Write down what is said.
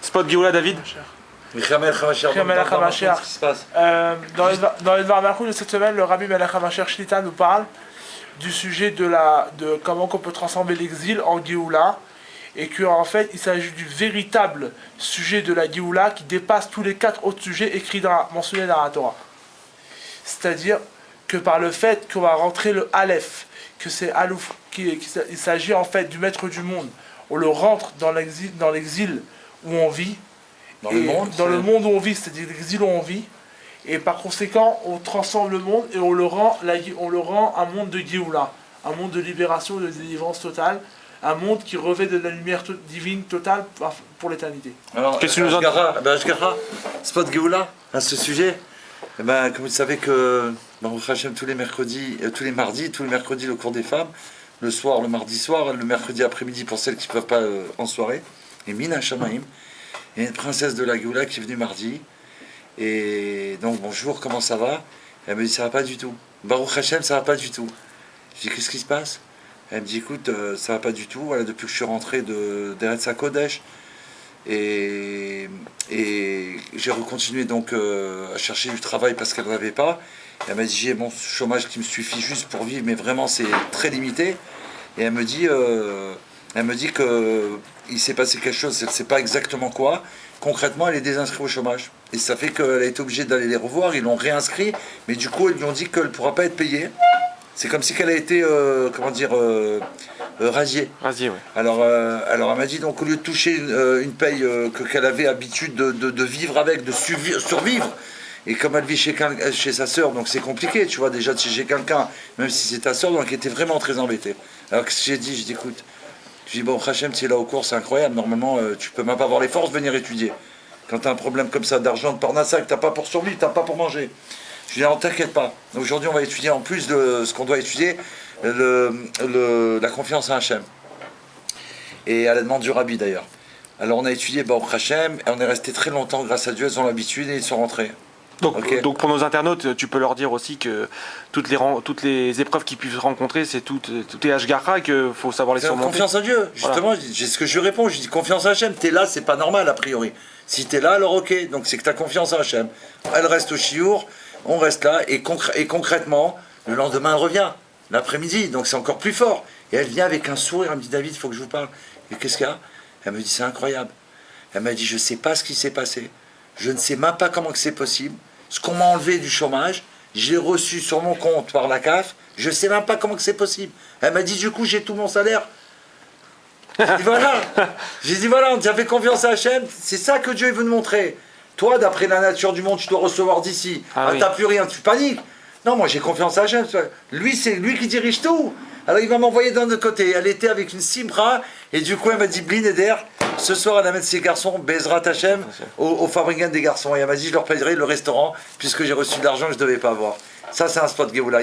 Spot Géoula David. Dans les Dvar Malchut de cette semaine, le Rabbi Melech HaMashiach Shlita nous parle du sujet de comment on peut transformer l'exil en Géoula, et qu'en fait il s'agit du véritable sujet de la Géoula qui dépasse tous les 4 autres sujets mentionnés dans la Torah. C'est-à-dire que par le fait qu'on va rentrer le Aleph, que c'est Alouf, il s'agit en fait du maître du monde, on le rentre dans l'exil où on vit, dans le monde où on vit, c'est-à-dire l'exil où on vit, et par conséquent on transforme le monde et on le rend un monde de Géoula, un monde de libération, de délivrance totale, un monde qui revêt de la lumière divine totale pour l'éternité. Alors, qu'est-ce que tu nous en dis? Spot Géoula, à ce sujet, comme vous savez que Baruch Hashem, tous les mardis, le cours des femmes, le soir, le mardi soir, le mercredi après-midi pour celles qui ne peuvent pas en soirée, et Mina Shamaim, il y a une princesse de la Géoula qui est venue mardi, et donc bonjour, comment ça va? Elle me dit ça va pas du tout. Baruch Hashem, ça va pas du tout. Je dis qu'est-ce qui se passe? Elle me dit écoute, ça va pas du tout, voilà, depuis que je suis rentré d'Eretz HaKodesh, et j'ai recontinué donc à chercher du travail parce qu'elle n'avait pas. Elle m'a dit j'ai mon chômage qui me suffit juste pour vivre, mais vraiment c'est très limité. Et elle me dit que il s'est passé quelque chose, elle ne sait pas exactement quoi. Concrètement, elle est désinscrite au chômage. Et ça fait qu'elle a été obligée d'aller les revoir, ils l'ont réinscrit, mais du coup ils lui ont dit qu'elle ne pourra pas être payée. C'est comme si elle a été, rasiée. Rasiée, oui. Alors elle m'a dit, donc au lieu de toucher une paye qu'elle avait habitude de vivre avec, de survivre, et comme elle vit chez sa sœur, donc c'est compliqué, tu vois, déjà de chez quelqu'un, même si c'est ta sœur, donc elle était vraiment très embêtée. Alors qu'est-ce que j'ai dit? J'ai dit, écoute, bon, Hachem, tu es là au cours, c'est incroyable, normalement, tu peux même pas avoir les forces de venir étudier. Quand tu as un problème comme ça d'argent, de parnassa, que tu n'as pas pour survivre, tu n'as pas pour manger. Je dis, non, t'inquiète pas. Aujourd'hui, on va étudier en plus de ce qu'on doit étudier, la confiance à Hachem. Et à la demande du Rabbi d'ailleurs. Alors on a étudié Baruch Hachem, et on est resté très longtemps, grâce à Dieu, elles ont l'habitude et ils sont rentrés. Donc pour nos internautes, tu peux leur dire aussi que toutes les épreuves qu'ils puissent rencontrer, c'est tout est Hashgacha et qu'il faut savoir les surmonter. Confiance à Dieu, justement, voilà. C'est ce que je lui réponds, je dis confiance à Hachem, t'es là, c'est pas normal a priori. Si t'es là, alors ok, donc c'est que t'as confiance à Hachem. Elle reste au chiour, on reste là, et concrètement, le lendemain elle revient, l'après-midi, donc c'est encore plus fort. Et elle vient avec un sourire, elle me dit David, il faut que je vous parle. Et qu'est-ce qu'il y a? Elle me dit c'est incroyable. Elle m'a dit je sais pas ce qui s'est passé, je ne sais même pas comment c'est possible. Ce qu'on m'a enlevé du chômage, j'ai reçu sur mon compte par la CAF, je ne sais même pas comment c'est possible. Elle m'a dit du coup j'ai tout mon salaire. J'ai dit voilà, on t'a fait confiance à Hachem, c'est ça que Dieu veut nous montrer. Toi, d'après la nature du monde, tu dois recevoir d'ici. Oui. T'as plus rien, tu paniques. Non, moi j'ai confiance à Hachem. Lui, c'est lui qui dirige tout. Alors il va m'envoyer d'un autre côté. Elle était avec une Simra, et du coup elle m'a dit Blin Eder, ce soir elle amène ses garçons, Bezrat Hachem, au fabricant des garçons. Et elle m'a dit je leur payerai le restaurant, puisque j'ai reçu de l'argent que je ne devais pas avoir. Ça c'est un spot Géoula.